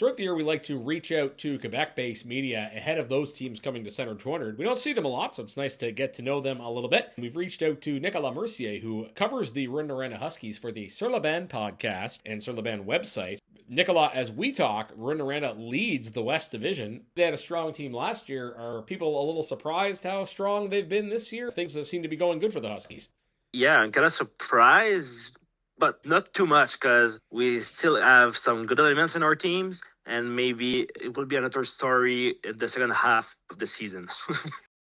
Throughout the year, we like to reach out to Quebec-based media ahead of those teams coming to Center 200. We don't see them a lot, so it's nice to get to know them a little bit. We've reached out to Nicolas Mercier, who covers the Rouyn-Noranda Huskies for the Sur La Bande podcast and Sur La Bande website. Nicolas, as we talk, Rouyn-Noranda leads the West Division. They had a strong team last year. Are people a little surprised how strong they've been this year? Things that seem to be going good for the Huskies. Yeah, I'm kind of surprised, but not too much because we still have some good elements in our teams. And maybe it will be another story in the second half of the season.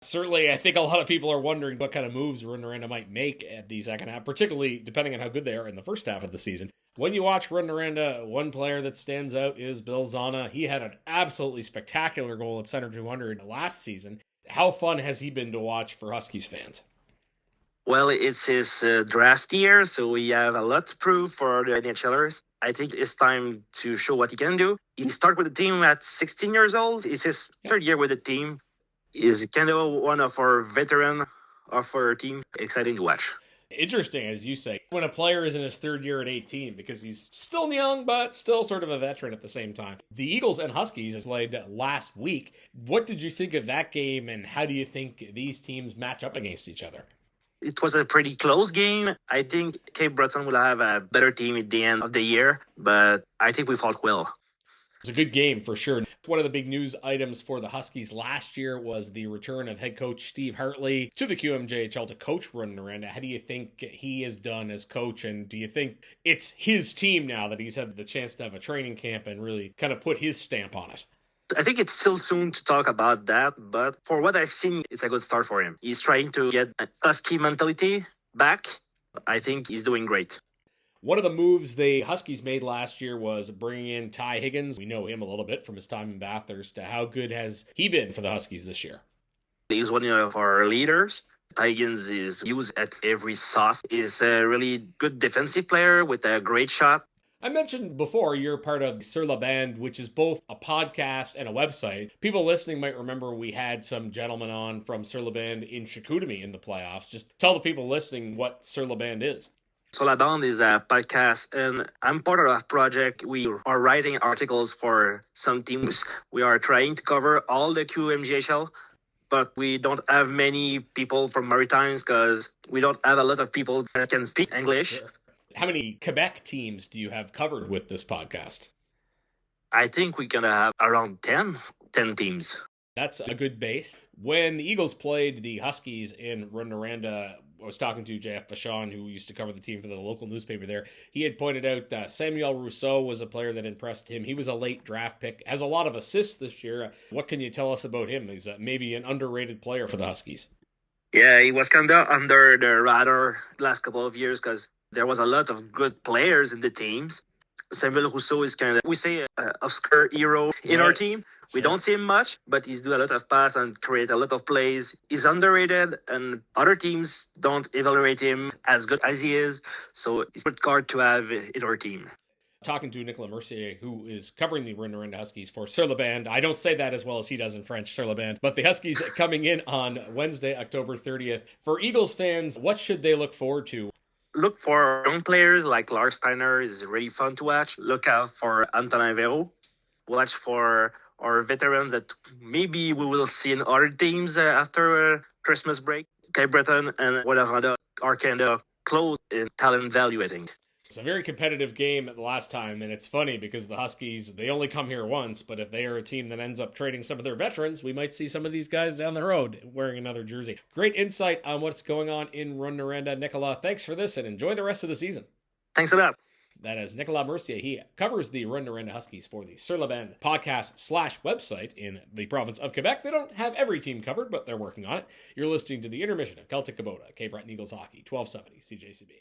Certainly, I think a lot of people are wondering what kind of moves Rouyn-Noranda might make at the second half, particularly depending on how good they are in the first half of the season. When you watch Rouyn-Noranda, one player that stands out is Bill Zana. He had an absolutely spectacular goal at Center 200 last season. How fun has he been to watch for Huskies fans? Well, it's his draft year, so we have a lot to prove for the NHLers. I think it's time to show what he can do. He started with the team at 16 years old. It's his third year with the team. He's kind of one of our veterans of our team. Exciting to watch. Interesting, as you say, when a player is in his third year at 18, because he's still young, but still sort of a veteran at the same time. The Eagles and Huskies played last week. What did you think of that game, and how do you think these teams match up against each other? It was a pretty close game. I think Cape Breton will have a better team at the end of the year, but I think we fought well. It's a good game for sure. One of the big news items for the Huskies last year was the return of head coach Steve Hartley to the QMJHL to coach Rouyn-Noranda. How do you think he has done as coach, and do you think it's his team now that he's had the chance to have a training camp and really kind of put his stamp on it? I think it's still soon to talk about that, but for what I've seen, it's a good start for him. He's trying to get a Husky mentality back. I think he's doing great. One of the moves the Huskies made last year was bringing in Ty Higgins. We know him a little bit from his time in Bathurst. How good has he been for the Huskies this year? He's one of our leaders. Ty Higgins is used at every sauce. He's a really good defensive player with a great shot. I mentioned before you're part of Sur La Bande, which is both a podcast and a website. People listening might remember we had some gentlemen on from Sur La Bande in Chicoutimi in the playoffs. Just tell the people listening what Sur La Bande is. Sur La Bande is a podcast, and I'm part of a project. We are writing articles for some teams. We are trying to cover all the QMJHL, but we don't have many people from Maritimes because we don't have a lot of people that can speak English. Sure. How many Quebec teams do you have covered with this podcast? I think we're going to have around 10 teams. That's a good base. When the Eagles played the Huskies in Rouyn-Noranda, I was talking to J.F. Vachon, who used to cover the team for the local newspaper there. He had pointed out that Samuel Rousseau was a player that impressed him. He was a late draft pick, has a lot of assists this year. What can you tell us about him? He's maybe an underrated player for the Huskies. Yeah, he was kind of under the radar the last couple of years because there was a lot of good players in the teams. Samuel Rousseau is kind of, we say, an obscure hero in our team. We don't see him much, but he's doing a lot of pass and create a lot of plays. He's underrated, and other teams don't evaluate him as good as he is. So it's a good card to have in our team. Talking to Nicolas Mercier, who is covering the Rouyn-Noranda Huskies for Sur La Bande. I don't say that as well as he does in French, Sur La Bande. But the Huskies coming in on Wednesday, October 30th. For Eagles fans, what should they look forward to? Look for young players like Lars Steiner. Is really fun to watch. Look out for Antonin Véro. Watch for our veterans that maybe we will see in other teams after Christmas break. Cape Breton and Rouyn-Noranda are kind of close in talent evaluating. It's a very competitive game at the last time, and it's funny because the Huskies, they only come here once, but if they are a team that ends up trading some of their veterans, we might see some of these guys down the road wearing another jersey. Great insight on what's going on in Rouyn-Noranda. Nicolas, thanks for this, and enjoy the rest of the season. Thanks a lot. That is Nicolas Mercier. He covers the Rouyn-Noranda Huskies for the Sur La Bande podcast/website in the province of Quebec. They don't have every team covered, but they're working on it. You're listening to the intermission of Celtic Kubota, Cape Breton Eagles Hockey, 1270 CJCB.